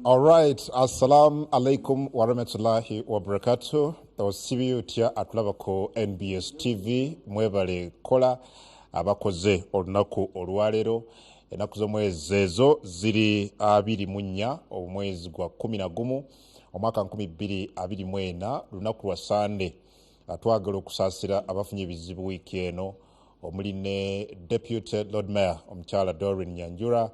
All right, assalamu alaikum wa rahmatullahi wa barakatuh. Osibiyo tya atulaba ku NBS TV mwebale kola abakoze olunaku olwaleero. Enaku z'omwezi ezo ziri 24 omwezi gwa 11 omwaka 2024 lunaku lwa Sunday. Twagala okusaasira abafunye ebizibu wiiki eno omuli ne Deputy Lord Mayor omukyala Doreen Nyanjura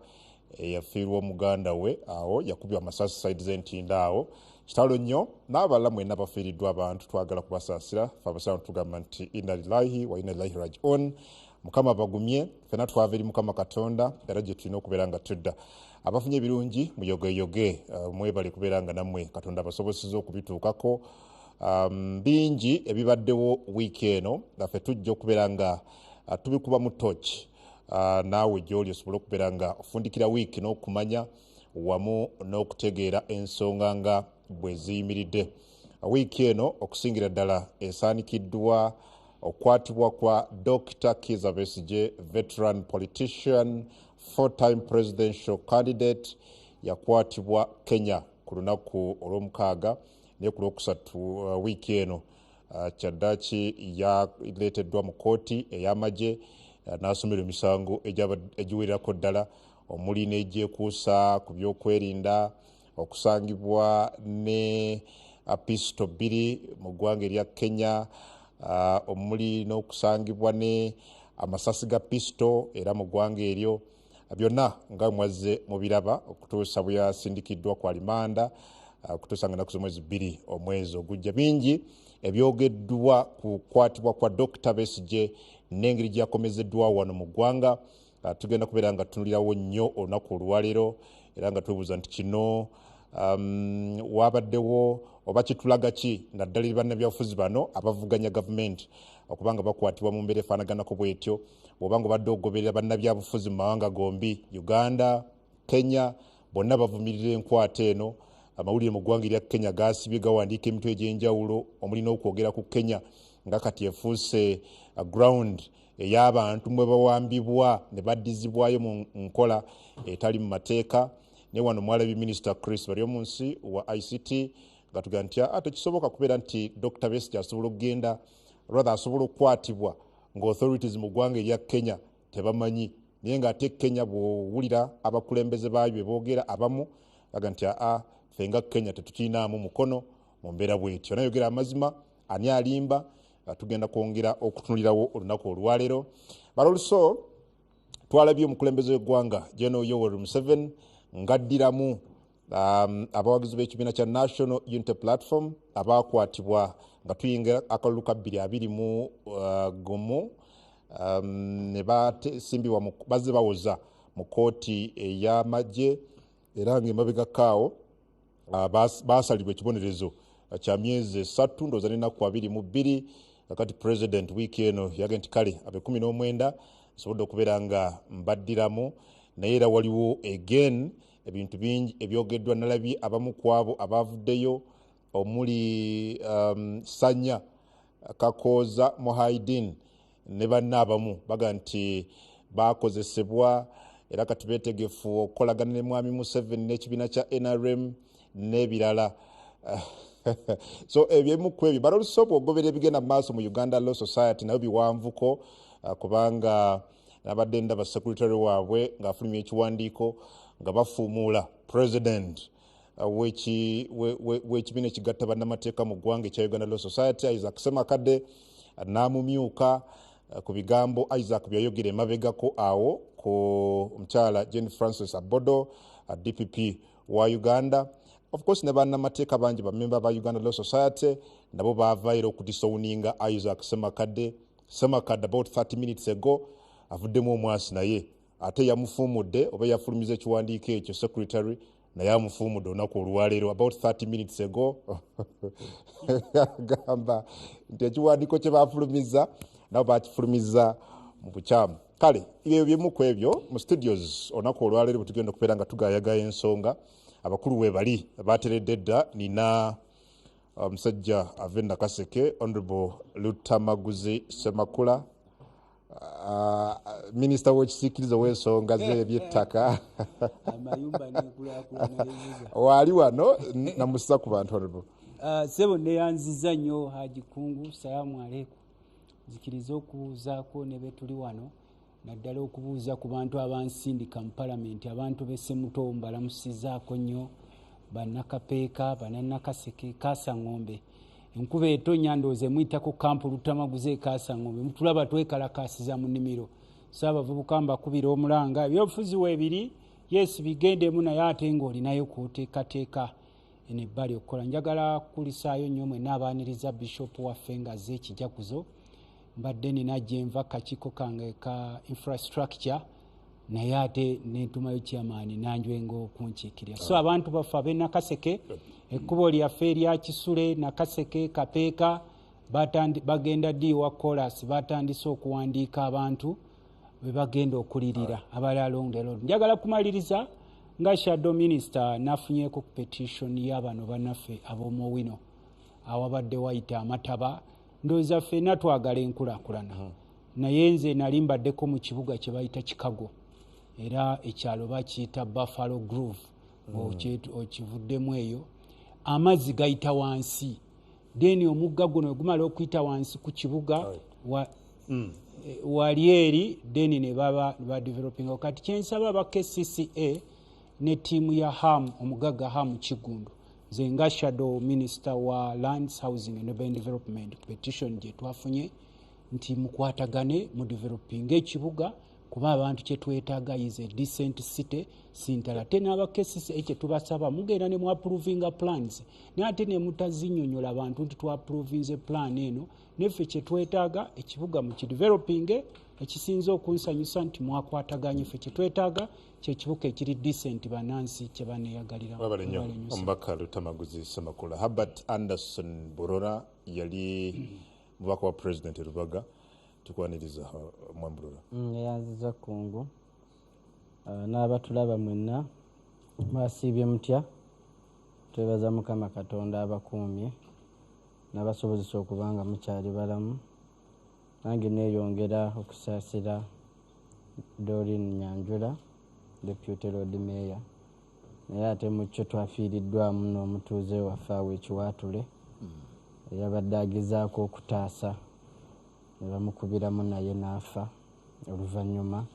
yafiirwa omuganda we awo yakubya amasasi side z'Entindo awo kitalo nnyo n'abalala mwenna bafiiriddwa abantu twagala kubasaasira fe abasawo tugamba nti inna lillahi wa inna ilaihi raji'un. Mukama bagumye fena twava eri Mukama Katonda era gye tulina okubeera nga tudda. Abafunye ebirungi muyogeyoge mwebale kubeera nga nammwe Katonda abasobozesa okubituukako. Bingi ebibaddewo wiiki eno naffe tujja okubeera nga tubikuba mu tochi naawe gy'oli osobola okubeera nga ofundikira wiiki n'okumanya wamu n'okutegeera ensonga nga bwe ziyimiridde. Wiiki eno okusingira ddala esaanikiddwa okwatibwa kwa Dr. Kizza Besigye, veteran politician, four-time presidential candidate, yakwatibwa Kenya ku lunaku olw'omukaaga naye ku lwokusatu wiiki eno kyaddaaki yaleeteddwa mu kooti ey'amagye n'asomera emisango egiwererako ddala omuli n'egyekuusa ku byokwerinda, okusangibwa ne pisto 2 mu ggwanga erya Kenya, omuli n'okusangibwa ne amasasi ga pisto era mu ggwanga eryo. Byonna nga mwazze mubiraba okutuusa bwe yasindikiddwa ku alimanda okutuusa nga naku z'omwezi 2 omwezi ogujja. Bingi ebyogeddwa ku kukwatibwa kwa Dr. Besigye n'engeri gyakomezeddwa wano mu ggwanga. Tugenda kubeera nga tunulirawo nnyo olunaku olwaleero era nga twebuuza nti kino wabaddewo oba kitulaga ki naddala eri bannabyabufuzi bano abavuganya gavumenti okubanga bakwatibwa mu mbeera efaanaganako bwetyo, bw'oba nga obadde ogoberera bannabyabufuzi mu mawanga gombi Uganda, Kenya, bonna bavumirira enkwata eno. Amawulire mu ggwanga erya Kenya gaasibye gawandiika emitwe egy'enjawulo omuli n'okwogera ku Kenya nga kati efuuse ground ey'abantu mwe bawambibwa ne baddizibwayo mu nkola etali mu mateeka. Ne wano mwalabi Minisita Chris bali omunsi wa ICT nga tugaa nti tekisoboka kubeera nti Dr. Besigye asobola okugenda rather asobola okukwatibwa ng'authorities mu ggwanga erya Kenya tebamanyi, naye ng'ate Kenya bw'owulira abakulembeze baayo be boogera abamu baga nti ffe nga Kenya tetukiinaamu mukono mu mbeera bwetyo. Nayogera amazima ani alimba. Tugenda kwongera okutunulirawo olunaku olwaleero. Baloluso twalabye omukulembeze w'eggwanga General Yoweri Museveni ng'addiramu abawagizi b'ekibiina kya National Unity Platform abaakwatibwa nga tuyingira akalulu ka 2021 ne basimbibwa bazze bawoza mu kooti ey'amagye era ng'emabegakaawo baasalibwa ekibonerezo kya myezi 3 ndowooza n'ennaku 22. Kakati president wiiki eno yagamba nti kale abe 19 nsobodde okubeera nga mbaddiramu, naye era waliwo again ebintu bingi ebyogeddwa. Nalabye abamu ku abo abaavuddeyo omuli Sanya Kakooza Muhaidin ne banna abamu baga nti bakozesebwa era kati beetegefu okukolagana ne Mwami Museveni n'ekibiina kya NRM n'ebirala. So ebyemu ku ebyo balolusobo ogobera ebigenda mu maaso mu Uganda Law Society nayo biwanvuko kubanga nabadde ndaba secretary waabwe ng'afulumya ekiwandiiko nga bafuumuula president w'ekibiina ekigatta bannamateeka mu ggwanga ekya Uganda Law Society Isaac Ssemakadde n'amumyuka ku bigambo Isaac byayogera emabegako awo ku omukyala Jane Francis Abodo DPP wa Uganda. Of course ne bannamateeka bangi bamemba ba Uganda Law Society nabo baavayo okudisowninga Isaac Ssemakadde about 30 minutes ago avuddemu omwasi naye ate yamufuumudde oba yafulumiza ekiwandiiko ekyo secretary naye amufuumudde olunaku olwaleero about 30 minutes ago. Gamba nti ekiwandiiko kye bafulumiza nabo bakifulumiza mu bukyamu. Kale ebyo byemu ku ebyo mu studios olunaku olwaleero bwe tugenda okubeera nga tugayagaya ensonga. Abakulu we bali bateredde dda nina omusajja Avenda Kaseke, Honorable Lutamaguzi Semakula, Minisita w'ekisikiriza w'ensonga z'eby'ettaka waali wano namussa ku bantu honorable. Sebo neyanziza nnyo Haji Kungu, salaamu aleikum. Nzikiriza okubuuzaako ne be tuli wano naddala okubuuza ku bantu abansindika mu palamenti, abantu b'Essemuto mbalamusizaako nnyo, bannakapeeka, bannakaseke, Kaasaŋŋombe. Enkuba etonnya ndowooza emuyitako kampu Lutamaguze Kaasaŋŋombe, mutulaba twekalakaasiza mu nnimiro. So abavubuka mbakubira omulanga ebyobufuzi weebiri, yes bigendemu naye ate ng'olinayo kw'oteekateeka ebbali okukola. Njagala kukulisaayo nnyo mwenna abaaniriza Bishop waffe nga azze ekijaguzo. Mbadde nina gyenva kakiiko kange ka infrastructure naye ate nentumayo chairman nanjwenga okunkiikirira. So abantu baffe ab'e Nakaseke, ekkubo lyaffe erya Kisule, Nakaseke, Kapeeka bagenda ddi wa chorus batandise okuwandiika abantu be bagenda okulirira abali along the road. Njagala kumaliriza nga shadow minister nafunyeeko ku petition y'abano bannaffe ab'omuwino awabadde wayita amataba. Ndowooza ffenna twagala enkulaakulana naye nze nali mbaddeko mu kibuga kye bayita Chicago era ekyalo bakiyita Buffalo Grove. Okivuddemu eyo amazzi gayita wansi, then omugga guno gumala okuyita wansi ku kibuga wali eri then ne baba developing. Kati kyensaba aba KCCA ne tiimu ya HAM omugagga HAM Kigundu, nze nga shadow minister wa lands housing and urban development, petition gye twafunye nti mukwatagane mu developing ekibuga kuba abantu kye twetaaga is a decent city sintala. Ate n'abakesisi ekye tubasaba mugenda ne mu approvinga plans naye ate ne mutazinnyonnyola abantu nti twaprovinze plan eno neffe kye twetaaga ekibuga mu kideveloping. Ekisinza okunsanyusa nti mwakwataganye ffe kye twetaaga kye kibuga ekiri decent bannansi kye baneeyagalira. Omubaka Lutamaguzi Semakula. Herbert Anderson Burora yali mubaka wa president Rubaga, tukwaniriza Mwambulula. Yanziza Kungu n'abatulaba mwenna mwasiibye mutya, twebaza Mukama Katonda abakuumye n'abasobozesa okubanga mukyali balamu. Nange neeyongera okusaasira Doreen Nyanjula, Deputy Lord Mayor, naye ate mu kyo twafiiriddwamu n'omutuuze waffe awo Ekiwaatule eyabadde agezaako okutaasa ne bamukubiramu naye n'afa. Oluvannyuma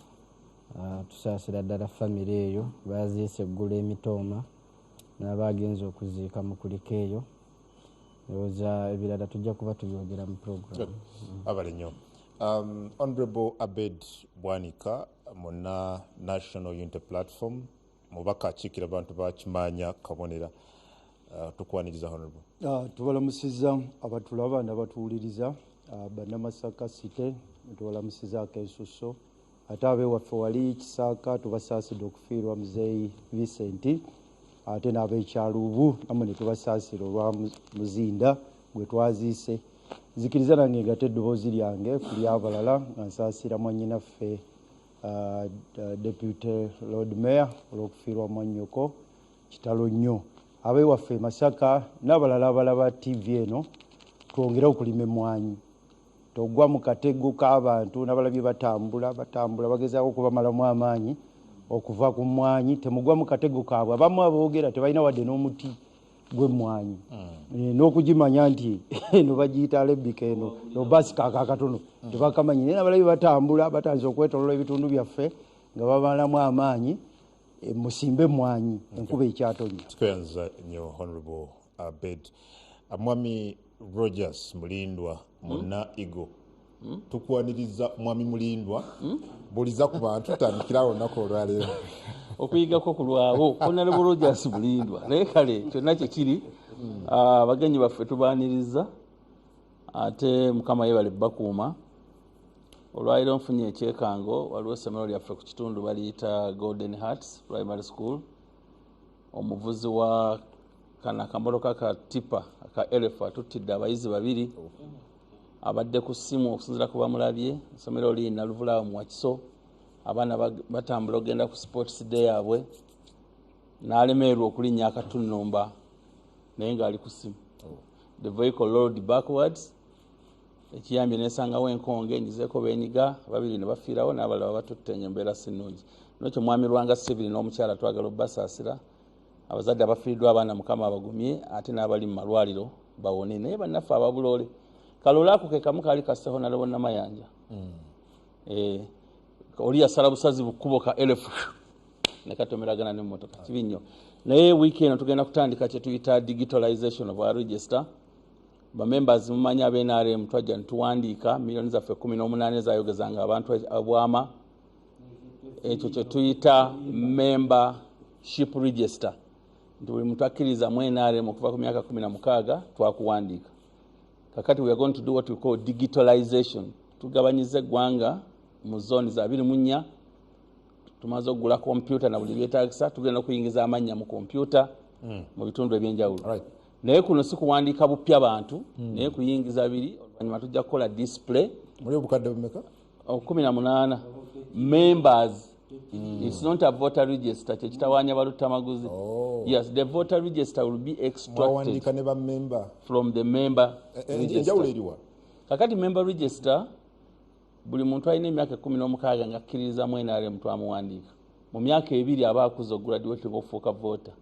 tusaasira ddala famire eyo, baziise eggulu Emitooma n'abaagenza okuziika mu kuliko eyo. Ndowooza ebirala tujja kuba tubyogera mu program. Abali nnyo. Honorable Abed Bwanika muna National Unity Platform mubaka akiikira abantu bakimanya kabonera, tukwaniriza honorable. Tubalamusiza abatulaba n'abatuwuliriza bannamasaka site, tubalamusiza akesuso ate abewaffe wali Kisaaka tubasaasidde okufiirwa Muzeeyi Vincent, ate n'ab'ekyalubu namwe ne tubasaasira olwa Muzinda gwe twaziise. Nzikiriza nange ngate eddoboozi lyange ku ly'abalala nga nsaasira mwannyinaffe Deputy Lord Mayor olw'okufiirwa mwannyoko kitalo nnyo. Abewaffe Masaka n'abalala abalaba TV eno twongere okulima emmwanyi, togwa mu katego k'abantu n'abalabye batambula bagezaako okubamalamu amaanyi okuva ku mmwanyi, temugwa mu katego kaabwe. Abamu aboogera tebalina wadde n'omuti gw'emmwanyi n'okugimanya nti eno bagiyita alebika eno nobasika akakatono tebakamanyi, naye n'abalabye batambula batandise okwetolola ebitundu byaffe nga babalamu amaanyi. Musimbe emmwanyi enkuba ekyatonya. Tukyanza nnyo Honorable Abed. Mwami Rogers Mulindwa muna Igo, tukwaniriza Mwami Mulindwa buliza ku bantu tutandikirawo olunaku olwaleero. Okuyigako ku lwawo Honorable Rogers Mulindwa naye kale kyonna kye kiri abagenyi baffe tubaaniriza ate Mukama yeebale bakuuma. Olwaliro nfunye ekyekango, waliwo essomero lyaffe ku kitundu baliyita Golden Hearts Primary School. Omuvuzi wa kana kamotoka ka tipa aka elefa tutidde abayizi babiri abadde ku ssimu okusinziira ku bamulabye. Essomero liyina Luvulaawo mu Wakiso, abaana batambula ogenda ku sports day yaabwe n'alemererwa okulinnya akatunumba naye ng'ali ku ssimu. The vehicle rolled backwards ekiyambye nesangawo enkonge nyizeeko benyiga babiri ne bafiirawo n'abalala batutte embeera sinungi nokyo mwami Lwanga Civil n'omukyala twagala obbasaasira abazadde abafiiriddwa abaana mukama abagumye ate n'abali mu malwaliro bawone naye bannaffe ababuloole kaloole ako ke kamu kaali kasseho nalebo namayanja oli yasala busazi bukkubo ka elefu nekatomeragana n'emmotoka kibi nnyo naye wiiki eno tugenda kutandika kye tuyita digitalization of our register bamembers mumanyi ab'NRM twajja nituwandiika miliyoni zaffe 18 zayogezanga abantu abwama ekyo kye tuyita membership register nti buli muntu akkiriza mu NRM okuva ku myaka 16 twakuwandiika kakati we are going to do what we call digitalization tugabanyiza eggwanga mu zooni za 24 tumaze okugula kompyuta na buli byetaagisa tugenda okuyingiza amannya mu kompyuta mu bitundu ebyenjawulo naye kuno si kuwandiika bupya bantu naye kuyingiza biri oluvannyuma tujja kukola display muri obukadde bumeka 18 members it's not a voter register kyekitawaanya balutamaguzi yes the voter register will be extracted from the member register kakati member register buli muntu alina emyaka 16 nga akkiririza mu NRM twamuwandiika mu myaka 2 aba akuza ograduate bofuuka voter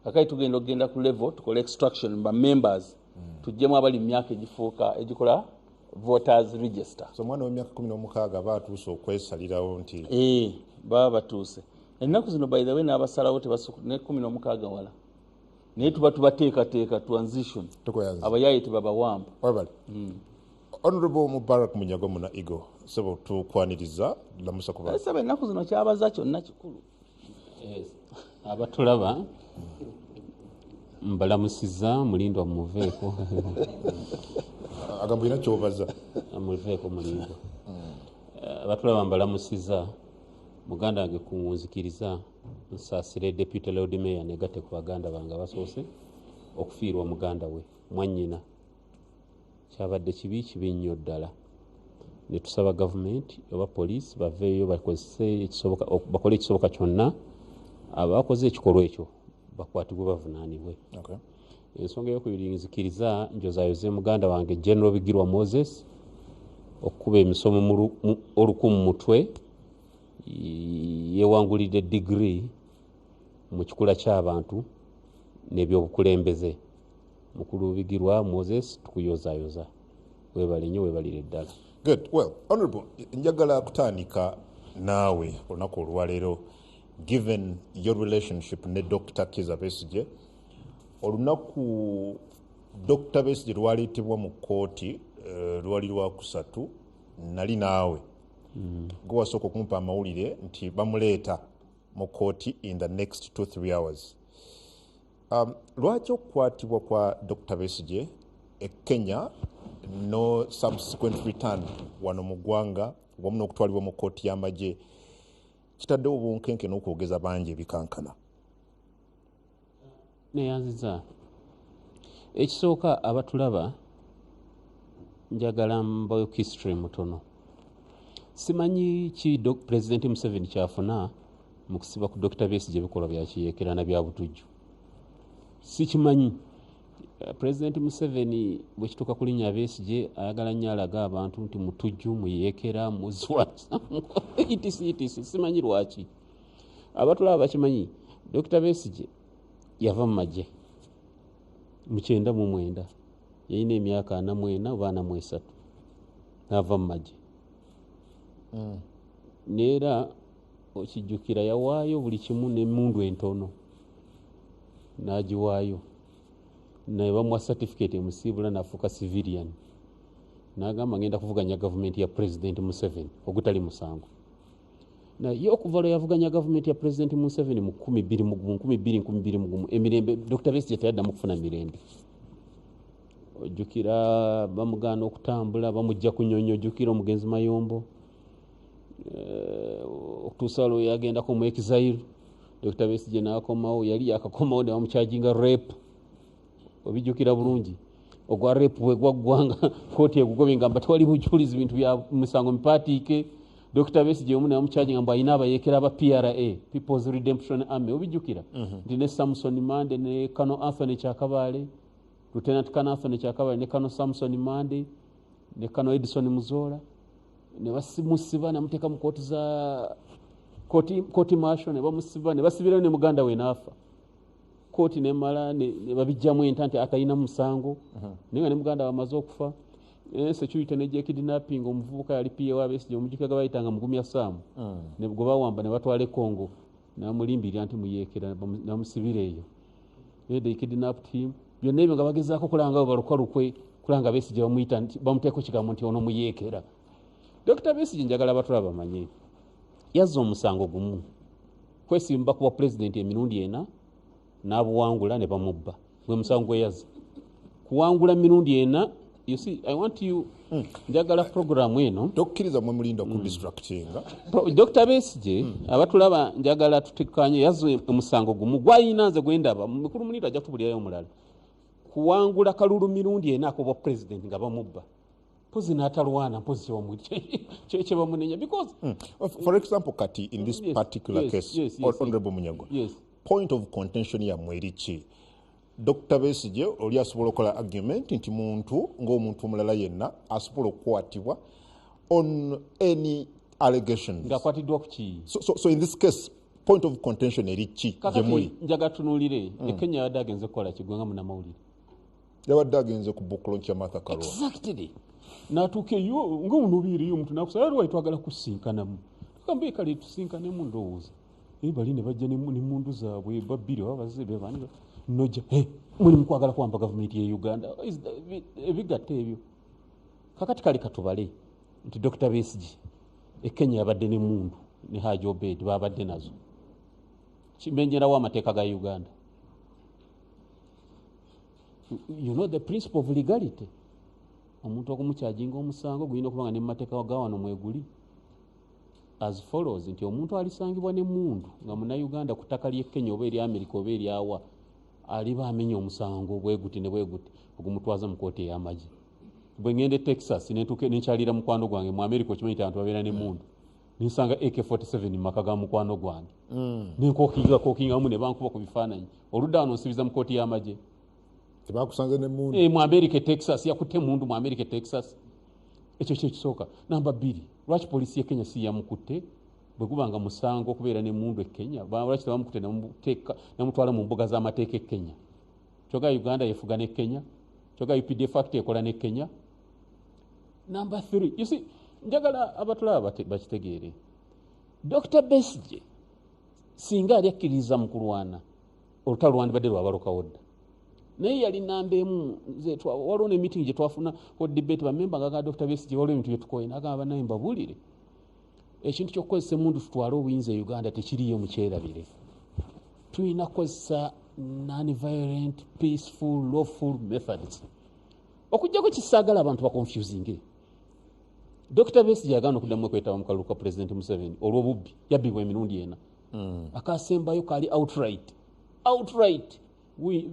kakati tugenda okgenda ku level tukole extraction ba members tujjemu abali mu myaka egifuuka egikola voters register so mwana w'emyaka 16 aba atuuse okwesalirawo nti baba batuuse ennaku zino by the way n'abasalawo tebasukune 16 wala naye tuba tubateekateeka transition abayaye tebabawamba Honorable Mubarak Munyago muna Igo sebo tukwaniriza lamusa kuba sebo ennaku zino kyabaza kyonna kikulu abatulaba mbalamusiza mulindo muveeko agambo ina kyobaza muveeko mulindo abatulaba mbalamusiza muganda wange kunzikiriza nsaasire deputy lord mayor negate ku baganda bange basoose okufiirwa muganda we mwannyina kyabadde kibi nnyo ddala ne tusaba gavumenti oba poliisi baveeyo bakole ekisoboka kyonna abakoze ekikolwa ekyo bakwatibwe bavunaanibwe ensonga eyokubiri nzikiriza njozaayoze muganda wange General Bigirwa Moses okukuba emisomo olukumu mutwe yewangulidde degree mu kikula ky'abantu n'ebyobukulembeze mukulu Bigirwa Moses tukuyozaayoza webale nnyo webalire ddala. Good. Well, Honorable, njagala kutandika naawe olunaku olwaleero given your relationship ne Dr. Kizza Besigye olunaku Dr. Besigye lwaliitibwa mu kkooti lwali lwakusatu nali naawe gwe wasooka okumpa amawulire nti bamuleeta mu kkooti in the next 2-3 hours. Lwaki okukwatibwa kwa Dr. Besigye e Kenya no subsequent return wano mu ggwanga wamu n'okutwalibwa mu kkooti y'amagye kitaddewo obunkenke n'okwogeza bangi ebikankana? Neyanziza ekisooka abatulaba njagala mbayo history mutono. Simanyi ki President Museveni kyafuna mu kusiba ku Dr. Besigye ebikolwa bya kiyeekera na bya butujju. Sikimanyi. President Museveni bwe kituuka ku linnya Besigye ayagala nnyo alaga abantu nti mutujju muyeekera muzwasa etc. Simanyi lwaki. Abatulaba bakimanyi Dr. Besigye yava mu magye mu 1999 yalina emyaka 44 oba 43 n'ava mu magye. Neera okijjukira yawaayo buli kimu n'emmundu entono n'agiwaayo naye bamuwa certificate emusiibula n'afuuka civilian n'agamba ngenda kuvuganya gavumenti ya President Museveni ogutali musango. Naye okuva lwe yavuganya gavumenti ya President Museveni mu 2021 emirembe Dr. Besigye teyaddamu kufuna mirembe. Ojjukira bamugaana okutambula bamujja ku nnyonyi, ojjukira omugenzi Mayombo okutuusa lwe yagendako mu exile Dr. Besigye n'akomawo yali yakakomawo ne bamukyajinga rape. Obijjukira bulungi ogwa rape bwe gwaggwanga kooti egugobye ngamba tewali bujulizi bintu bya musango mipaatiike. Dr. Besigye omu ne bamukyajinga mbu alina abayeekera aba PRA People's Redemption Army. Obijjukira nti ne Samson Mande ne Kano Anthony Kyakabaale Lieutenant Kano Anthony Kyakabaale ne Kano Samson Mande ne Kano Edison Muzola ne basimusiba namuteeka mu kooti za kooti marshal ne bamusiba ne basibira ne muganda we naafa kooti nemala ne babijjamu entanti atalina musango naye nga ne muganda bamaze okufa security nejja kidnapping omuvubuka yali PA wa Besigye omujjukiza bayitanga Mugumya Sam ne gwe bawamba ne batwala Congo namulimbirira nti muyeekera namusibira eyo they kidnapped him byonna ebyo nga bagezaako kulanga balukalukwe kulanga Besigye bamuyita nti bamuteeko kigambo nti ono muyeekera. Dr. Besigye njagala batula bamanye yazza omusango gumu kwesimba kuba president emirundi ena n'abuwangula ne bamubba gwe musango gwe yazza kuwangula mirundi ena. You see, I want you njagala program eno tokkiriza mwe mulinda ku distractinga Dr. Besigye abatulaba njagala tutikanye yazza omusango gumu gwayinanze gwendaba mukulu munira ajja tubulirayo omulala kuwangula kalulu mirundi ena akuba president nga bamubba pozi n'atalwana mpozi kye bamunenya because for example kati in this particular case Honorable Munyago yes. Point of contention ya mwerichi Dr. Besigye oli asobola okukola argument nti muntu ng'omuntu omulala yenna asobola okukwatibwa on any allegations ng'akwatiddwa ku ki so in this case point of contention erichi kakati njaga tunuulire Kenya yabadde agenze kukola kigwenga munnamawulire yabadde agenze ku book launch ya Martha Karua exactly natuuka eyo ng'omunubiiriyo omuntu nakusala lwali twagala kusinkanamu tukambe kale tusinkanemu ndowooza bali ne bajja n'emmundu zaabwe babbiri babaze bebani noja muli mukwagala kuwamba gavumenti ya Uganda ebigatta ebyo kakati kale katubale nti Dr. Besigye Kenya yabadde n'emmundu ne Haji Obed babadde nazo kimenjerawo amateeka ga Uganda. You know the principle of legality. Omuntu okumukyajinga omusango gulina okubanga ne mu mateeka ga wano mweguli as follows nti omuntu alisangibwa n'emmundu nga Munnayuganda ku ttaka ly'e Kenya oba eri America oba eri awa aliba amenya omusango bweguti ne bweguti ogumutwaza mu kooti ey'amagye. Bwe ngende Texas nenkyalira mukwano gwange mu America okimanyi nti abantu babeera n'emmundu ninsanga AK-47 mu maka ga mukwano gwange nenkookingamu ne bankuba ku bifaananyi oludda wano nsibiza mu kooti y'amagye tebakusanze n'emmundu mu America Texas yakutte emmundu mu America Texas. Ekyo kyekisooka. Namba 2 lwaki poliisi y'e Kenya si yamukutte bwe gubanga musango okubeera n'emmundu e Kenya lwaki tebamukutte namutwala mu mbuga z'amateeka e Kenya. Kyoga Uganda yefuga ne Kenya kyoga UPDF Act ekola ne Kenya. Namba 3 you see njagala abatulaba bakitegeere Dr. Besigye singa ali akkiriza mu kulwana olutalo lwandibadde lwabalokawo dda naye yali namba emu waliwo ne meeting gye twafuna ku debate bamemba nga Dr. Besigye waliwo ebintu bye tukoye n'agamba naye mbabuulire ekintu ky'okukozesa emmundu tutwale obuyinza e Uganda tekiriyo mu kyerabire. Tulina kukozesa non-violent peaceful lawful methods okujjako kisaagala abantu baconfusinge. Dr. Besigye yagaana okuddamu okwetaba mu kalulu ka President Museveni olw'obubbi yabbibwa emirundi ena akasembayo kali outright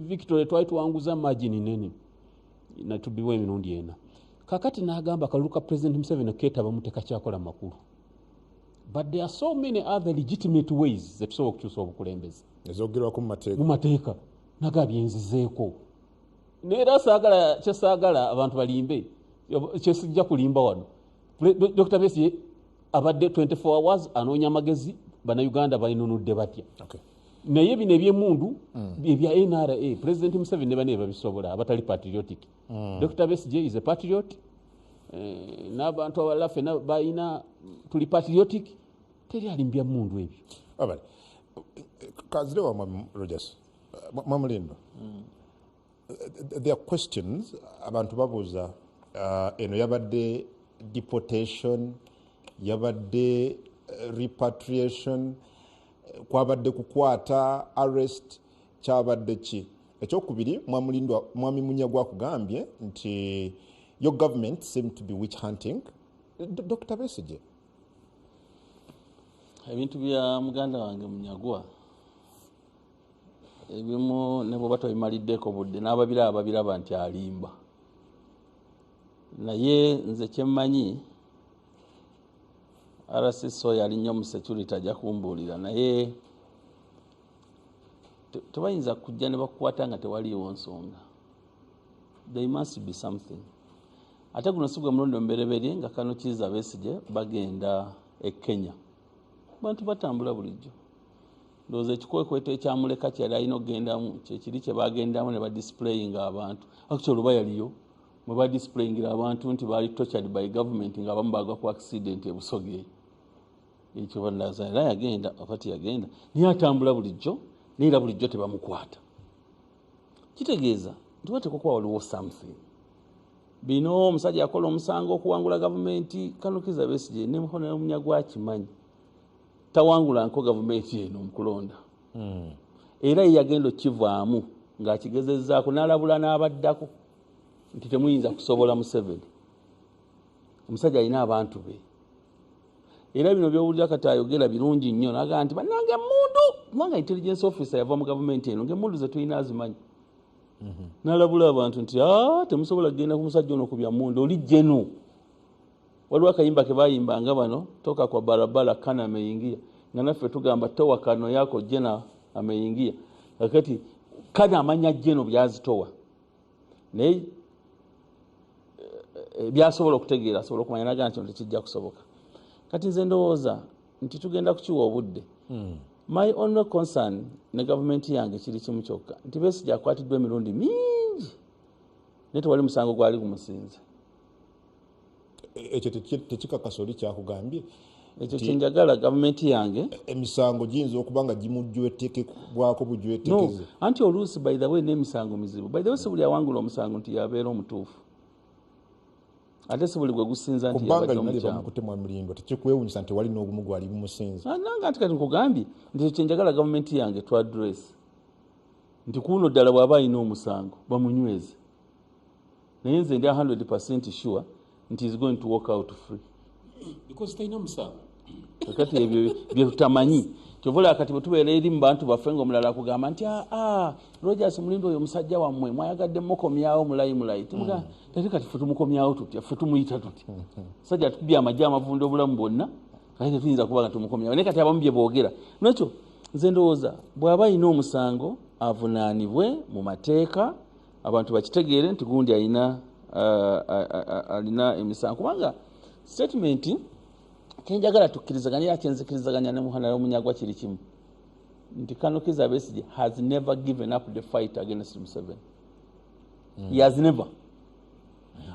Victoria twali tuwanguza margin nene natubbibwa emirundi ena kakati n'agamba akalulu ka President Museveni ketaba muteka kyakola makulu. But there are so many other legitimate ways zetusobola okukyusa obukulembeze ezogerwako mu mateeka naga byenzizeeko neera kyesaagala abantu balimbe kyesijja kulimba wano. Dr. Besigye abadde 24 hours anoonya amagezi bannayuganda balinunudde batya naye bino ebyemmundu ebya NRA President Museveni ne bane babisobola abatali patriotic. Dr. Besigye is a patriot n'abantu abalala ffenna balina tuli patriotic teri alimbya mmundu ebyo. Kazire wa Rogers Mamulindo there are questions abantu babuuza eno yabadde deportation yabadde repatriation kwabadde kukwata arrest kyabadde ki. Ekyokubiri mwami Munyagwa akugambye nti your government seem to be witch hunting Dr. Besigye. Ebintu bya muganda wange Munyagwa ebimu ne bwe batobimaliddeko budde n'ababiraba nti alimba naye nze kyemmanyi RCSO yali nnyo mu security ajja kumbuulira naye tebayinza kujja ne bakukwata nga tewaliiwo nsonga. There must be something. ate guno si gwe mulundi omubereberye nga Kano Kizza Besigye bagenda e Kenya. Bantu batambula bulijjo. Ndowooza ekikwekweto ekyamuleka kyali alina okugendamu kyekiri kye bagendamu ne badisplayinga abantu. Actually oba yaliyo mwe badisplayingira abantu nti baali tortured by government nga abamu bagwa ku accident e Busoge. Ekyo bandaza era yagenda akati yagenda naye atambula bulijjo neera bulijjo tebamukwata. Kitegeeza nti wateekwa kuba waliwo something. Bino omusajja akola omusango okuwangula gavumenti Kano Kizza Besigye ne Muhono Munyagwa akimanyi tawangula nko gavumenti eno mukulonda. Era yagenda okivaamu ng'akigezezzaako n'alabula n'abaddako nti temuyinza kusobola Museveni. Omusajja alina abantu be. Era bino byowulira kati ayogera birungi nnyo n'agamba nti bannange emmundu kubanga intelligence officer yava mu gavumenti eno ng'emmundu ze tulina azimanyi. N'alabula abantu nti temusobola kugenda ku musajja ono ku bya mmundu oli jeno. Waliwo akayimba ke bayimbanga bano toka kwa barabara kana ameingia nga naffe tugamba towa kano yako jena ameingia. Kakati kana amanya jeno byazitowa naye byasobola okutegeera asobola okumanya naga nti tekijja kusoboka. Kati nze ndowooza nti tugenda kukiwa obudde. My only concern ne gavumenti yange kiri kimu kyokka nti Besigye akwatiddwa emirundi mingi naye tewali musango gwali gumusinze. Ekyo tekikakasa oli kyakugambye ekyo kyenjagala gavumenti yange emisango giyinza okuba nga gimujwetekebwako bujwetekeze. Anti oluusi by the way n'emisango mizibu. By the way si buli awangula omusango nti yabeera omutuufu. Ate si buli gwe gusinza nti yabadde omukyamu. Kutemwa mulindwa tekikwewunyisa nti wali n'ogumu gwali bumusinza. Nanga anti kati nkugambye nti kyenjagala gavumenti yange to address nti kuno ddala bw'aba alina omusango bamunyweze. Naye nze ndi 100% sure nti is going to walk out free. Because talina musango. Kati ebyo bye tutamanyi. Kyovula kati bwe tubeera eri mu bantu baffe ng'omulala akugamba nti Rogers Mulindo oyo musajja wammwe mwayagadde mukomyawo mulayi. Timuga tati kati ffe tumukomyawo tutya ffe tumuyita tutya. Musajja atukubye amagye amavunde obulamu bwonna kati tetuyinza kuba nga tumukomyawo naye kati abamu bye boogera. Nakyo nze ndowooza bw'aba alina omusango avunaanibwe mu mateeka abantu bakitegeere nti gundi alina emisango kubanga statement kyenjagala tukkirizaganya era kyenzikirizaganya ne Muhono Munyagwa kiri kimu nti Kano Kizza Besigye has never given up the fight against Museveni. He has never.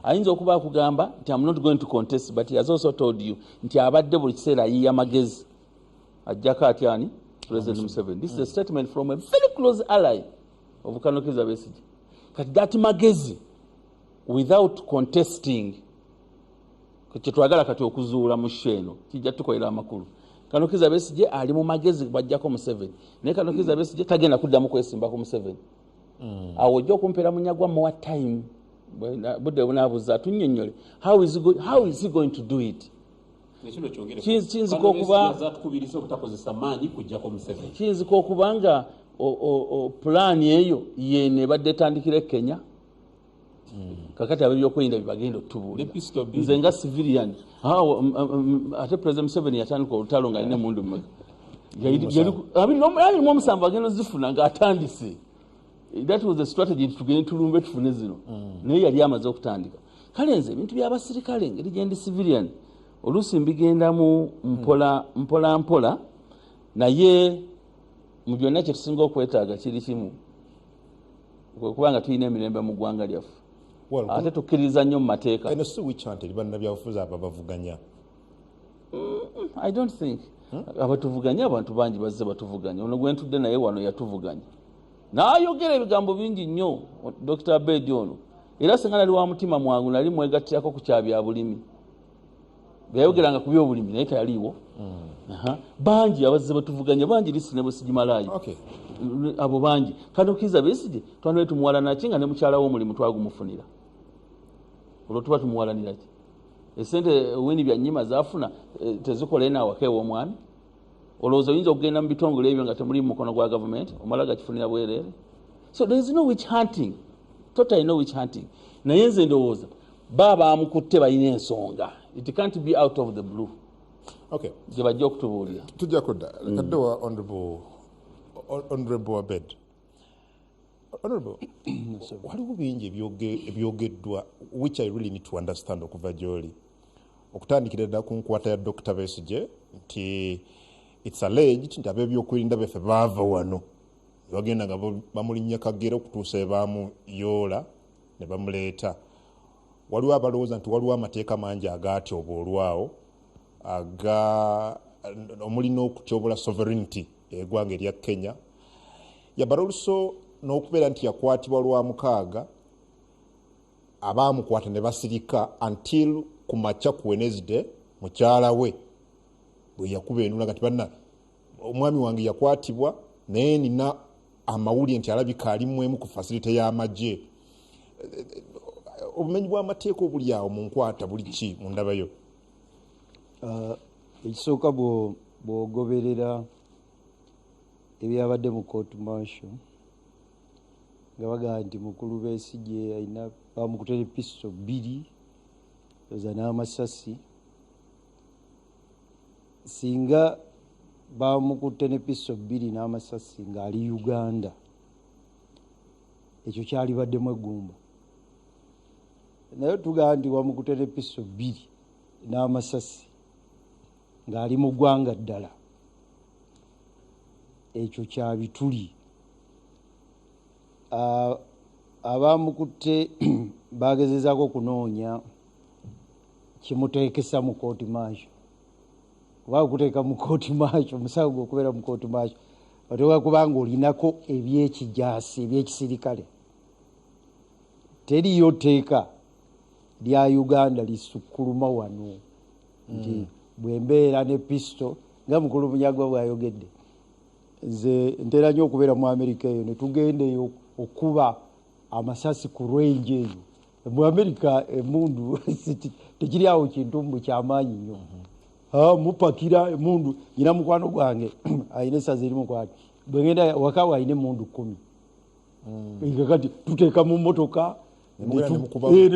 Ayinza okuba akugamba nti I'm not going to contest but he has also told you nti abadde buli kiseera ayiya magezi ajjako atyani President Museveni. This is a statement from a very close ally of Kano Kizza Besigye. Kati that magezi without contesting kyetwagala kati okuzuula mu sheno kijja tukolera amakulu. Kano Kizza Besigye ali mu magezi bajjako Museveni naye Kano Kizza Besigye tagenda kuddamu kwesimba ku Museveni. Awo ojja okumpeera Munyagwa more time budde bunaabuuza tunnyonnyole how is he going to do it. Kiyinzika okuba nga pulaani eyo yene ebadde etandikira e Kenya. Kakati ab'ebyokwerinda bibagenda okutubuulira. Nze nga civilian ate President Museveni yatandika olutalo nga alina emundu mmeka. Yalimu omusanvu agenda zifuna ng'atandise. That was the strategy nti tugende tulumbe tufune zino. Naye yali amaze okutandika. Kale nze ebintu by'abasirikale ngeri gye ndi civilian oluusi mbigendamu mpola naye mu byonna kye tusinga okwetaaga kiri kimu kubanga tulina emirembe mu ggwanga lyaffe. Ate tukkiriza nnyo mu mateeka. Eno si wichanti bannabyabufuzi abo bavuganya. I don't think. Abatuvuganya abantu bangi bazze batuvuganya. Ono gwe ntudde naye wano yatuvuganya. N'ayogera ebigambo bingi nnyo Dr. Abedi ono. Era singa nali wa mutima mwangu nali mwegattirako ku kya bya bulimi. Yayogeranga ku by'obulimi naye tayaliiwo. Bangi abazze batuvuganya bangi lisi ne Besigye. Okay. Abo bangi. Kano Kizza Besigye twandibadde tumuwala nakinga ne mukyala w'omulimu twagumufunira. Olwo tuba tumuwalanira ki? Esente wini bya nnyima zaafuna tezikola n'awaka ew'omwami. Olowooza oyinza okugenda mu bitongole ebyo nga temuli mu mukono gwa gavumenti omala gakifunira bwereere. So there is no witch hunting. Totally no witch hunting. Naye nze ndowooza baba amukutte balina ensonga. It can't be out of the blue. Okay. Gye bajja okutubuulira. Tujja kudda. Kaddewa Honorable Abed. Honorable, waliwo bingi ebyogeddwa which I really need to understand okuva gy'oli. Okutandikira ddala ku nkwata ya Dr. Besigye nti it's alleged nti ab'ebyokwerinda baffe baava wano ne bagenda nga bamulinnya kagera okutuusa ebaamu yoola ne bamuleeta. Waliwo abalowooza nti waliwo amateeka mangi agaatyoba olwawo omuli n'okutyobola sovereignty eggwanga erya Kenya. Yabala oluso n'okubeera nti yakwatibwa lwa mukaaga abaamukwata ne basirika until ku makya ku Wednesday mukyala we bwe yakuba enula nga tibanna omwami wange yakwatibwa naye nina amawulire nti alabika alimu emu ku fasilite y'amagye. Obumenyi bw'amateeka obuli awo mu nkwata buli ki mu ndabayo? Ekisooka bw'ogoberera ebyabadde mu court martial nga bagamba nti mukulu Besigye alina bamukutera episto 2 oza n'amasasi. Singa bamukutte n'episto 2 n'amasasi ng'ali Uganda, ekyo kyalibaddemu eggumba. Naye tugamba nti wamukutte n'episto 2 n'amasasi ng'ali mu ggwanga ddala, ekyo kya bituli. Abamukutte bagezezaako okunoonya kimuteekesa mu kooti martial. Kuba okuteeka mu kooti martial, omusango gw'okubeera mu kooti martial oteekwa kubanga olinako ebyekijaasi ebyekisirikale. Teriyo teeka lya Uganda lisukkuluma wano nti bwe mbeera ne pisto nga mukulu Munyagwa bw'ayogedde. Nze ntera nnyo okubeera mu Amerika eyo ne tugendeyo okuba amasasi ku range eyo. Mu Amerika emundu tekiri awo kintu mbu kyamaanyi nnyo. Mupakira emundu, nyina mukwano gwange ayina essaza eri mukwano, bwe ngenda waka we ayina emundu 10. Kati tuteeka mu mmotoka ne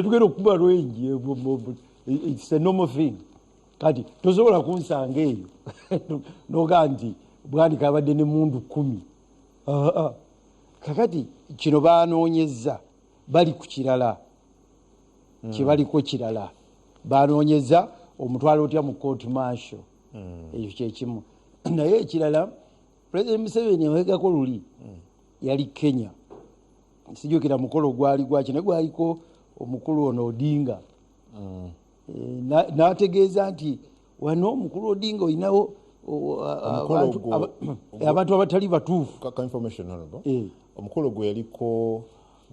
tugenda okuba range. It's a normal thing. Kati tosobola kunsanga eyo noga nti bwanika abadde ne mundu 10. Kakati kino banoonyeza bali ku kirala kyebaliko kirala, banoonyeza omutwalo otya mu court martial. Ekyo kyekimu. Naye ekirala, President Museveni awegako luli yali Kenya. Sijukira mukolo gwali gwaki ne gwaliko omukulu ono Odinga. N'ategeeza nti wano omukulu Odinga olinawo abantu abatali batuufu. Information honorable. Omukolo gwe yaliko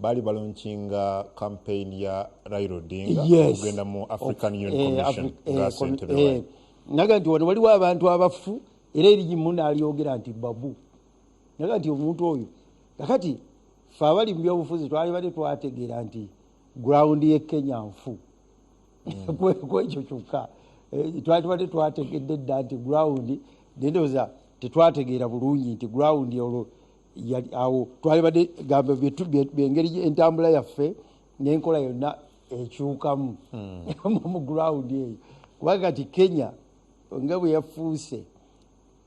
bali balauncinga campaign ya Raila Odinga okugenda mu African Union Commission. Naga nti wano waliwo abantu abafu era erigimu n'alyogera nti babu. Naga nti omuntu oyo kakati fe abali mu byobufuzi twali bade twategeera nti ground ye Kenya nfu. Kwekyo kyokka twali bade twategedde dda nti ground nendowooza tetwategeera bulungi nti ground olwo awo twali bade gamba byengeri entambula yaffe n'enkola yonna ekyukamu mu ground eyo. Kubanga kati Kenya nga bwe yafuuse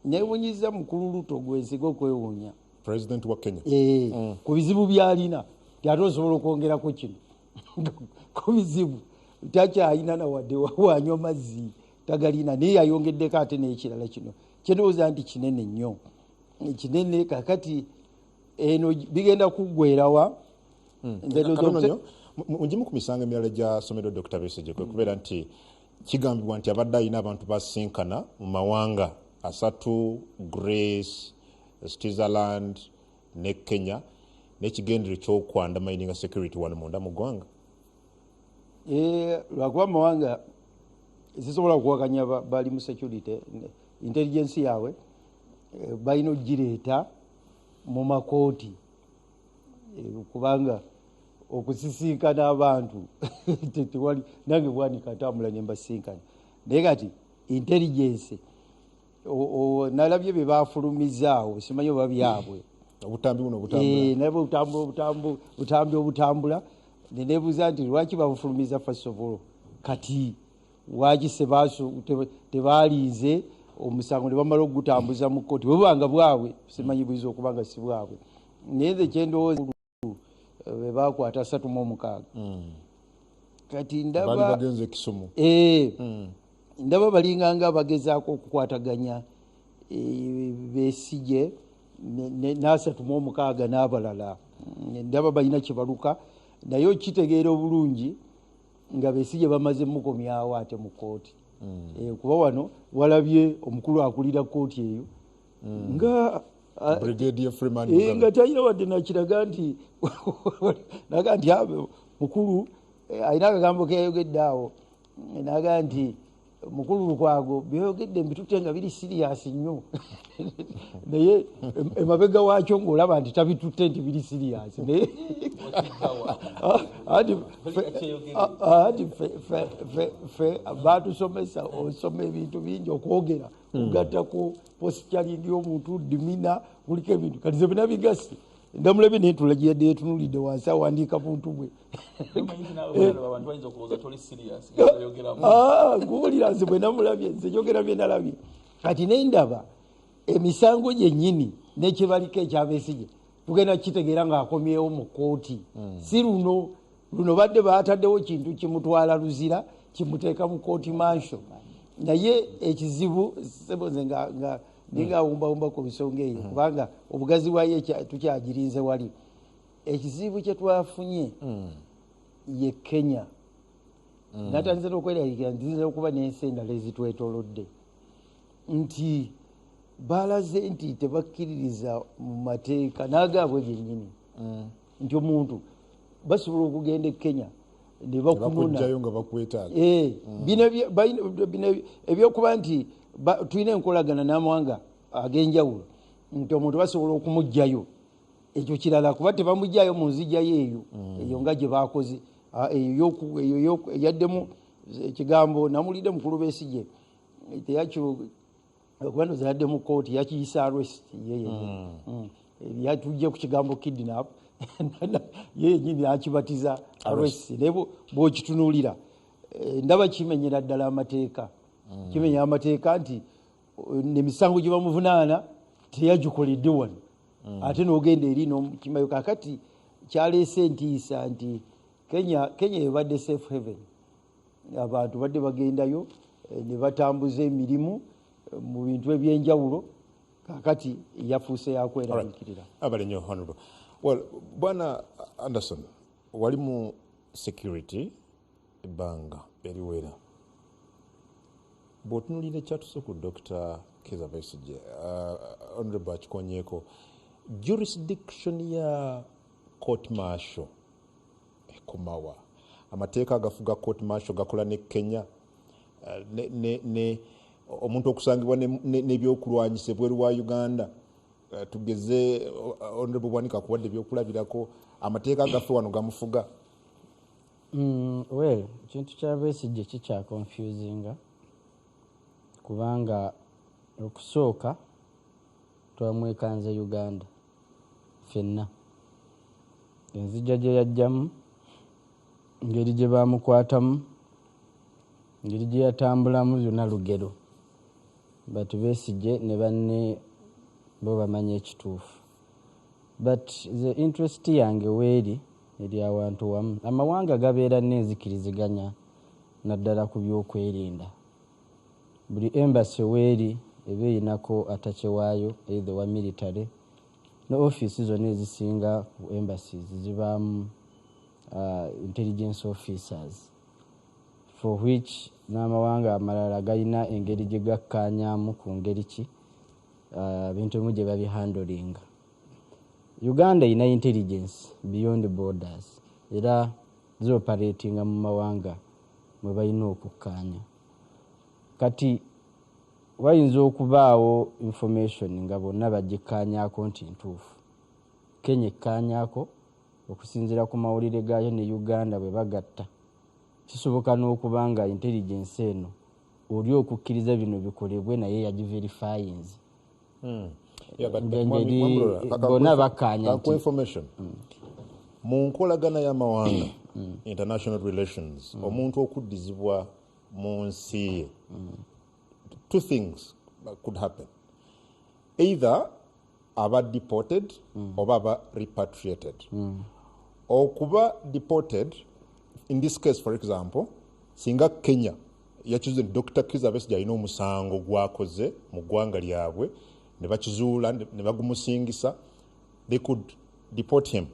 neewunyiza mukulu Ruto gwesiga okwewuunya president wa Kenya ku bizibu byalina tyate osobola okwongerako kino ku bizibu takyalina nawadde wanywa mazzi tagalina, naye yayongeddeko ate n'ekirala kino kyendowooza nti kinene nnyo. Kinene kakati eno bigenda kuggwerawa. Mugimu ku misango emirala gya somero Dr. Besigye kwe kubeera nti kigambibwa nti abadde alina abantu basinkana mu mawanga 3, Grace, Switzerland ne Kenya n'ekigendero ky'okwandamaininga security wano munda mu ggwanga. Lwakuba amawanga zisobola okuwakanya bali mu security intelligence yaabwe balina ogireeta mu makooti kubanga okusisinkana abantu tewali nange bwanika ntambula ne mbasinkana. Naye kati intelligence nalabye bye bafulumizaawo simanyi oba byabwe obutambi buno obutambula butambi obutambula. Neneebuuza nti lwaki babufulumiza first of all, kati waki tebaalize omusango ne bamala okugutambuza mu kkooti bwe bubanga bwabwe simanyi buyinza okubanga si bwabwe. Naye nze kyendowooza be bakwata 36 kati bali bagenze Kisumu ndaba balinganga bagezaako okukwataganya Besigye n'36 n'abalala ndaba balina kyebaluka naye kitegeera obulungi nga Besigye bamaze mukomyawo ate mu kooti kuba wano walabye omukulu akulira kooti eyo nga Brigadier Freeman nga talina wadde nakiraga nti naga nti mukulu alina akagambo keyayogedde awo naga nti mukulu Lukwago byayogedde mbitutte nga biri serious nnyo naye emabega waakyo ng'olaba nti tabitutte nti biri serious naye fe batusomesa osoma ebintu bingi okwogera kugattako posityalingi y'omuntu dimina kuliko ebintu kati ze bina bigasi ndamulabye naye tulagiyadde yetunulidde wansi awandiika muntu bwe nkuwulira nze bwe namulabye nze njogera bye nalabye kati nendaba emisango gyennyini nekyebaliko ekya Besigye tugenda kitegeera ng'akomyewo mu kooti si luno badde baataddewo kintu kimutwala luzira kimuteeka mu kooti manso naye ekizibu seboze nga ningawumbawumba ku nsonga eyo kubanga obugazi bwayo tukyagirinze wali ekizibu kye twafunye ye Kenya natandise n'okweraliikira ntiza okuba n'ensi endala ezitwetoolodde nti balaze nti tebakkiririza mu mateeka n'agaabwe gennyini nti omuntu basobola okugenda e Kenya ne bakunona nga bakwetaaga bino ebyokuba nti tulina enkolagana n'amawanga ag'enjawulo nti omuntu basobola okumugjayo ekyo kirala kuba tebamugjayo mu nzijjayo eyo nga gye bakoze eyo yaddemu ekigambo namulidde mukulu Besigye teyakyo okubano zayadde mu kooti yakiyisa arrest yatujje ku kigambo kidnap ye nyini akibatiza arrest nebo bw'okitunuulira ndaba kimenyera ddala amateeka kimenya amateeka nti emisango gye bamuvunaana teyagikoledde wano ate n'ogenda eri nokimayo kakati kyaleese entiisa nti Kenya ebadde safe haven abantu badde bagendayo ne batambuza emirimu mu bintu ebyenjawulo kakati yafuuse yakweraliikirira abalenyo honorable well bwana Anderson wali mu security ebbanga eriwera bw'otunuulira ekyatuse ku Dr. Kizza Besigye honorable akikonyeeko jurisdiction ya court martial ekomawa amateeka agafuga court martial gakola ne Kenya ne omuntu okusangibwa n'ebyokulwanyisa ebweru wa Uganda tugeze honorable Bwanika kuwadde ebyokulabirako amateeka agaffe wano gamufuga well ekintu kya Besigye kikya confusinga kubanga okusooka twamwekanze Uganda ffenna enzijja gye yajjamu ngeri gye bamukwatamu ngeri gye yatambulamu byonna lugero but Besigye ne banne bo bamanya ekituufu but the interest yange weeri eri awantu wamu amawanga gabeera n'enzikiriziganya naddala ku byokwerinda buli embassy weeri eba eyinako atakewaayo either wa military no office zonna ezisinga ku embassies zibaamu intelligence officers for which n'amawanga amalala galina engeri gye gakkaanyaamu ku ngeri ki bintu bimu gye babihandolinga Uganda ina intelligence beyond borders era zioperatinga mu mawanga mwe balina okukkaanya kati wayinza okubaawo information nga bonna bagikkaanyaako nti ntuufu Kenya ekkaanyaako okusinziira ku mawulire gaayo ne Uganda bwe bagatta kisoboka n'okuba nga intelligence eno oli okukkiriza bino bikolebwe naye yagiverifyinzi bonna bakkaanya information mu nkolagana y'amawanga international relations omuntu okuddizibwa mu nsi ye two things could happen either aba deported oba aba repatriated okuba deported in this case for example singa Kenya yakizuula Dr. Kizza Besigye alina omusango gwakoze mu ggwanga lyabwe ne bakizuula ne bagumusingisa, they could deport him.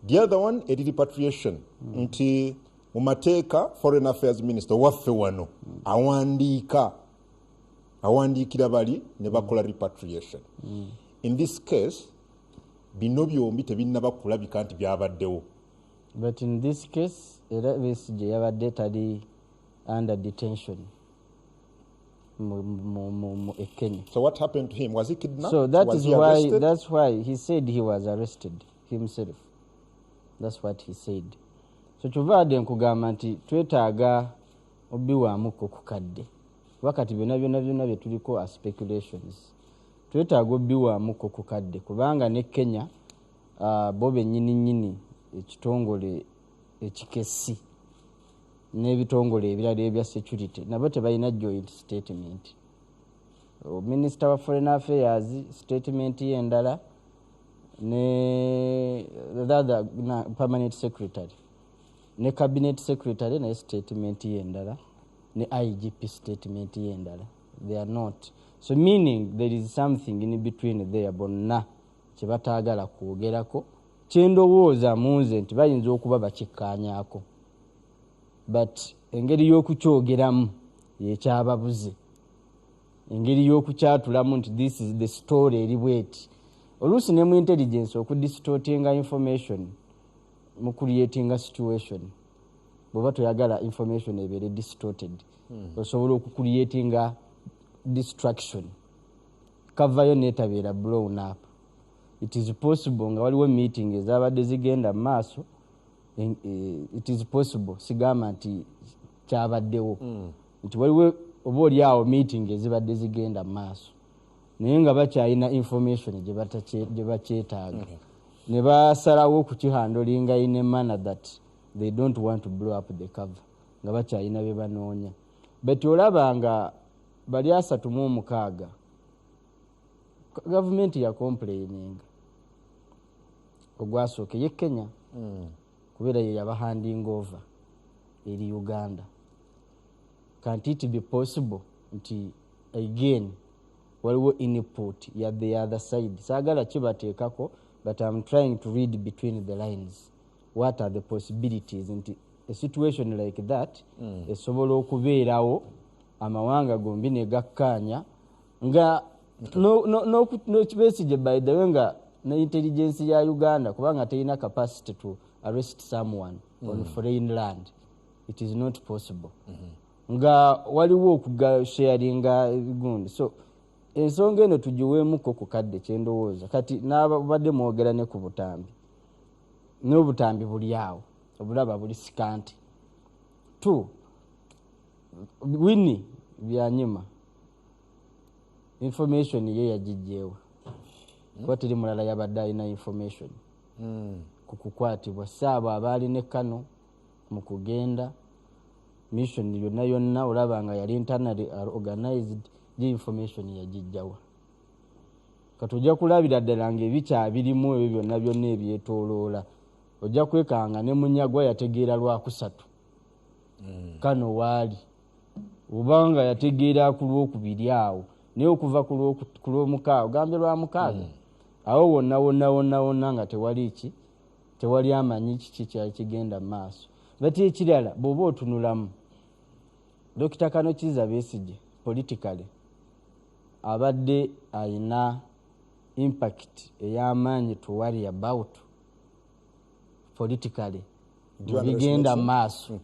The other one a repatriation nti mu mateeka foreign affairs minister waffe wano awandiikira bali ne bakola repatriation. In this case bino byombi tebinnaba kulabika nti byabaddewo. But in this case era Besigye yabadde tali under detention in Kenya. So what happened to him? Was he kidnapped? So that was is he why arrested? that's why he said he was arrested himself. That's what he said. So kyovadde nkugamba nti twetaaga obiwaamuko ku kadde wakati byonna bye tuliko as speculations. Twetaaga obiwaamuko ku kadde kubanga ne Kenya bo bennyini ekitongole ekikesi n'ebitongole ebirala ebya security nabo tebalina joint statement. Minister wa Foreign Affairs statement ye endala ne the permanent secretary ne cabinet secretary na statement ye endala ne IGP statement ye endala. They are not. So meaning there is something in between there bonna kyebataagala kwogerako kyendowooza munze nti bayinza okuba bakikkaanyaako. But engeri y'okukyogeramu yekyababuze, engeri y'okukyatulamu nti this is the story eri bweti. Oluusi ne mu intelligence okudistortinga information mu creatinga situation bw'oba toyagala information ebeere distorted osobola okucreatinga distraction kavayo neetabeera blown up. It is possible nga waliwo meeting ezabadde zigenda mu maaso. It is possible sigamba nti kyabaddewo nti waliwo oba oliawo meeting ezibadde zigenda mu maaso naye nga bakyalina information gye bakyetaaga ne basalawo okukihandolinga in a manner that they don't want to blow up the cover nga bakyalina bye banoonya. But olaba nga bali 36 gavumenti ya complaining ogwasooka ye Kenya kubeera ye yabahanding over eri Uganda. Can't it be possible nti again waliwo input ya the other side? Saagala kibateekako but I'm trying to read between the lines. What are the possibilities nti a situation like that esobola okubeerawo amawanga gombi ne gakkaanya nga no Besigye by the way nga na intelligence ya Uganda kubanga terina capacity to arrest someone on foreign land. It is not possible. Nga waliwo okugasharinga ebigundi. So ensonga eno tugiweemuko ku kadde kyendowooza kati n'abadde mwogera ne ku butambi n'obutambi buli awo obulaba buli sikanti. 2 Winnie byanyuma information ye yagijjeewa kuba teri mulala yabadde alina information kukukwatibwa saaba abaali ne Kano mu kugenda mission yonna olaba nga yali internally organized the information yagijjawa. Katujja kulabira ddala ng'ebikyabirimu ebyo byonna ebyetooloola ojja kwekanga ne Munyagwa yategeera Lwakusatu Kano waali obanga yategeera ku Lwokubiri awo naye okuva ku Lwomukaaga gambe Lwamukaaga awo wonna nga tewali amanyi kiki kyali kigenda mu maaso. Bati ekirala bw'oba otunulamu Dr. Kizza Besigye politically abadde alina impact ey'amaanyi to worry about politically bigenda maaso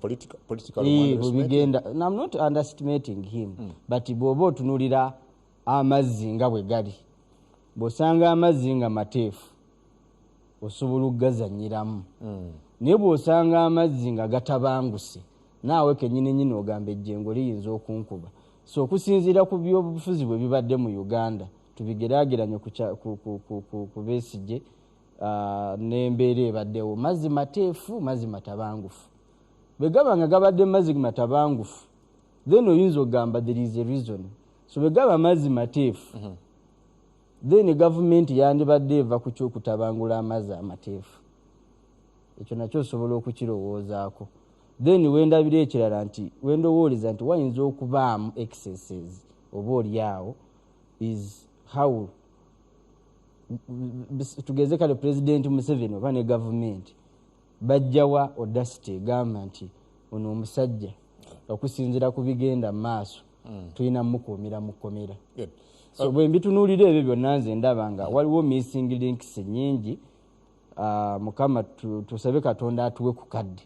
bigenda. I'm not underestimating him but bw'oba otunulira amazzi nga bwe gali bw'osanga amazzi nga mateefu osobola okugazanyiramu naye bw'osanga amazzi nga gatabanguse naawe kennyini ogamba ejjengo liyinza okunkuba. So okusinziira ku byobufuzi bwe bibadde mu Uganda tubigeraageranye ku Besigye n'embeera ebaddewo mazzi mateefu mazzi matabangufu. Bwe gaba nga gabadde mazzi matabangufu then oyinza okugamba there is a reason. So bwe gaba mazzi mateefu then government yandibadde eva ku kyokutabangula amazzi amateefu ekyo nakyo osobola okukirowoozaako. Then wendabira ekirala nti wendowooleza nti wayinza okubaamu excesses oba oliawo is how tugeze kale President Museveni oba ne gavumenti bajjawa audacity egamba nti ono omusajja okusinziira ku bigenda mu maaso tulina mukuumira mu kkomera. So bwe mbitunuulira ebyo byonna nze ndaba nga waliwo missing links nnyingi. Mukama tusabe Katonda atuwe ku kadde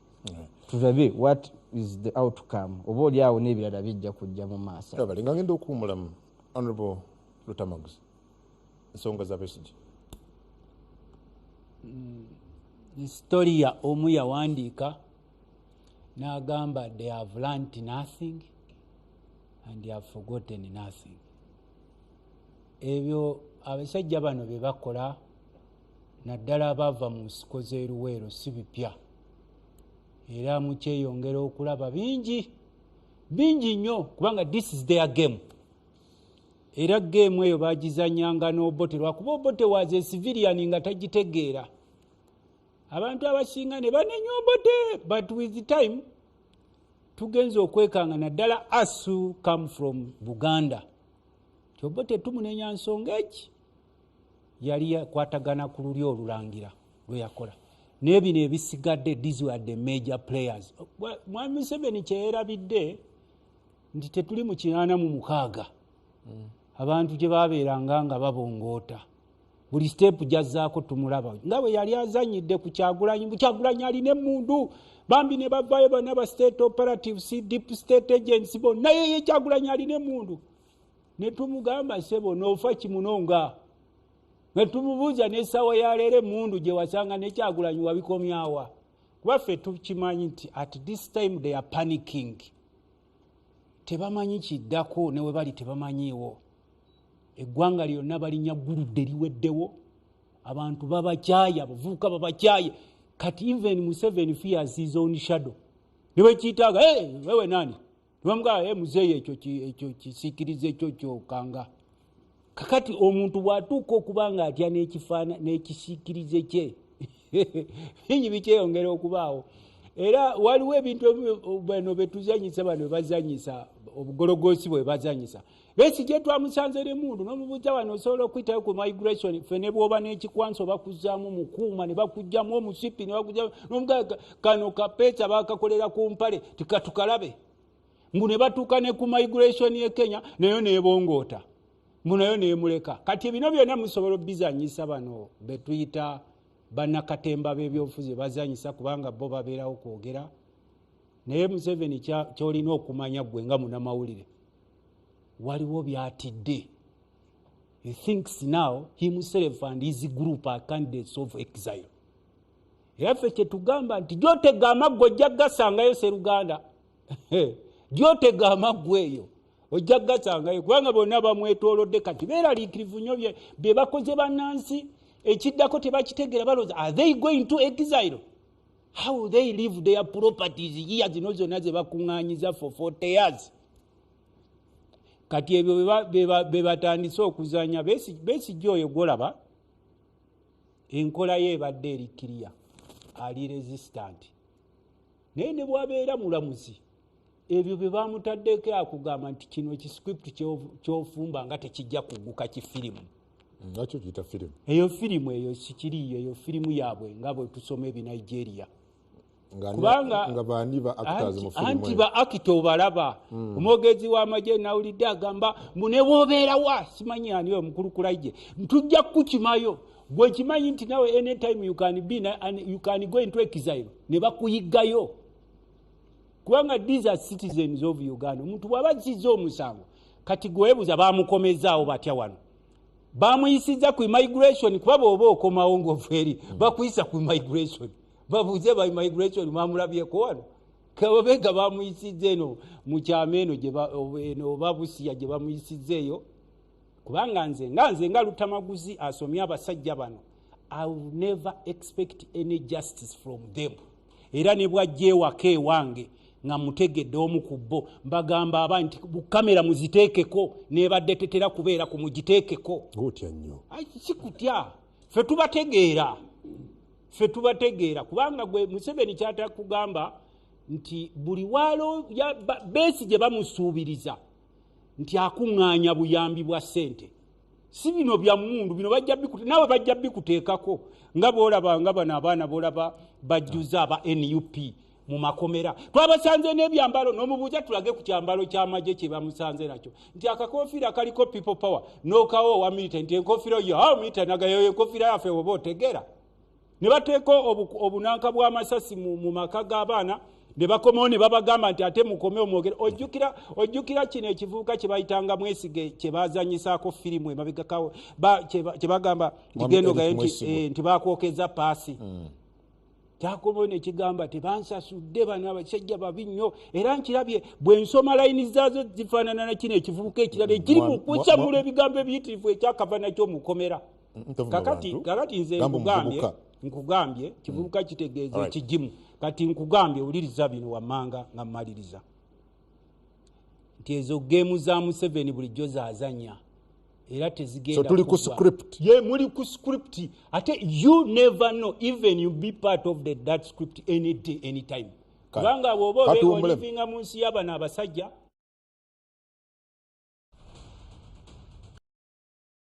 tulabe what is the outcome oba oliawo n'ebirala bijja kujja mu maaso. Balinga ngenda okuwumulamu Honorable Lutamaguzi ensonga za Besigye. Historia omu yawandiika n'agamba they have learnt nothing and they have forgotten nothing. Ebyo abasajja bano bye bakola naddala abava mu nsiko z'eruweero si bipya era mukyeyongera okulaba bingi nnyo kubanga this is their game. Era game eyo bagizanyanga n'obote lwakuba obote waze civilian nga tagitegeera. Abantu abasinga ne banenya obote but with the time tugenza okwekanga naddala us who come from Buganda. Obote tumunenya nsonga eki yali yakwatagana ku luli olulangira lwe yakola. N'ebino ebisigadde these were the major players. Mwami Museveni kyeyerabidde nti tetuli mu 86 abantu gye babeeranga nga babongoota buli step jazzaako tumulaba nga bwe yali azanyidde ku Kyagulanyi alina emmundu bambi ne bavaayo bonna ba state operatives deep state agents bonna ye Kyagulanyi alina emmundu ne tumugamba sebo n'ofa kimunonga ne tumubuuza n'essaawa ya leero emmundu gye wasanga ne Kyagulanyi wabikomyawa kuba ffe tukimanyi nti at this time they are panicking. Tebamanyi kiddako ne we bali tebamanyiiwo. Eggwanga lyonna balinya gguludde liweddewo abantu babakyaye abavubuka babakyaye kati even Museveni fears his own shadow. Niwe kiyitaaga wewe nani nibamugaa muzeeyi ekyo kisiikirize ekyo kyokanga kakati omuntu bw'atuuka okubanga atya n'ekisiikirize kye bingi bikyeyongera okubaawo. Era waliwo ebintu bano betuzanyisa bano bazanyisa obugologosi bwe bazanyisa. Besigye twamusanze lemundu n'omubuuza wano osobola okuyitayo ku migration ffe ne bw'oba n'ekikwanso bakuzaamu mukuuma ne bakugjamu omusipi ne bakugjamu n'omugaga kano kapeesa bakakolera ku mpale tikatukalabe mbu ne batuuka ne ku migration y'e Kenya nayo neebongoota mbu nayo neemuleka. Kati ebino byonna musobola bizanyisa bano betuyita bannakatemba b'ebyobufuzi bazanyisa kubanga bo babeerawo kwogera. Naye Museveni ky'olina okumanya gwe nga munnamawulire waliwo byatidde. He thinks now himself and his group are candidates of exile. Era ffe kyetugamba nti gy'otega amaggwa ojja gasangayo Sseruganda gy'otega amaggwa eyo ojja gasangayo kubanga bonna bamwetoolodde kati beeraliikirivu nnyo bye bakoze bannansi. Ekiddako tebakitegeera balowooza are they going to exile? How will they leave their properties years zino zonna ze bakuŋŋaanyiza for 40 years? Kati ebyo be batandise okuzanya Besigye oyo gwolaba enkola ye ebadde erikkiriya ali resistant. Naye ne bwabeera mulamuzi ebyo bye bamutaddeko akugamba nti kino ekiscript ky'ofumba nga tekijja kugguka kifirimu. Nakyo kiyita firimu. Eyo firimu eyo sikiriyo eyo firimu yaabwe nga bwe tusoma ebi Nigeria. Kubanga baani ba actors mu firimu. Anti ba actor obalaba. Omwogezi w'amagye nawulidde agamba mune bw'obeera wa simanyi ani we mukulukulajje tujja kukimayo gwe kimanyi nti nawe anytime you can go into exile ne bakuyiggayo kubanga these are citizens of Uganda. Omuntu bw'abazizza omusango kati gwebuza bamukomezaawo batya wano bamuyisiza ku immigration kuba bw'oba okomawo ng'ofeeri bakuyisa ku immigration babuuze ba immigration bamulabyeko wano kababega bamuyisiza eno mu kyama eno oba Busiya gye bamuyisiza eyo kubanga nze nga Lutamaguzi asomye abasajja bano I will never expect any justice from them. Era ne bwajja ewaka ewange nga mutegedde omu ku bo mbagamba abantu bukamera muziteekeko nebadde tetera kubeera ku mugiteekeko. Otya nnyo. Sikutya ffe tubategeera ffe tubategeera kubanga gwe Museveni kyatakugamba nti buli walo Besigye bamusuubiriza nti akuŋŋaanya buyambi bwa ssente si bino bya mmundu bino nawe bajja bikuteekako nga boolaba nga bano abaana boolaba bajjuza aba NUP mu makomera twabasanze n'ebyambalo n'omubuuza tulage ku kyambalo ky'amagye kye bamusanze nakyo nti akakofiira kaliko people power n'okawo wa milita nti enkofiira yo milita nagayo enkofiira yaffe oba otegeera ne bateeka obunanka bw'amasasi mu maka g'abaana ne bakomawo ne babagamba nti ate mukome omwogere ojjukira kino ekivubuka kye bayitanga Mwesigye kye bazanyisaako firimu emabegakawo kye bagamba kigendogayo nti bakwokeza paasi kyakomawo ne kigamba tebansasudde bano abasajja babi nnyo era nkirabye bwe nsoma layini zaazo zifaanana na kino ekivubuka ekirala ekiri mu kusamula ebigambo ebiyitirivu ekyakava nakyo mukomera kakati nze nkugambye kivubuka kitegeeza ekigimu kati nkugambye owuliriza bino wammanga nga mmaliriza nti ezo geemu za Museveni bulijjo zaazanya era tezigenda so tuli ku script muli ku script ate you never know even you be part of that script any day anytime kubanga bw'oba olivinga mu nsi y'abano abasajja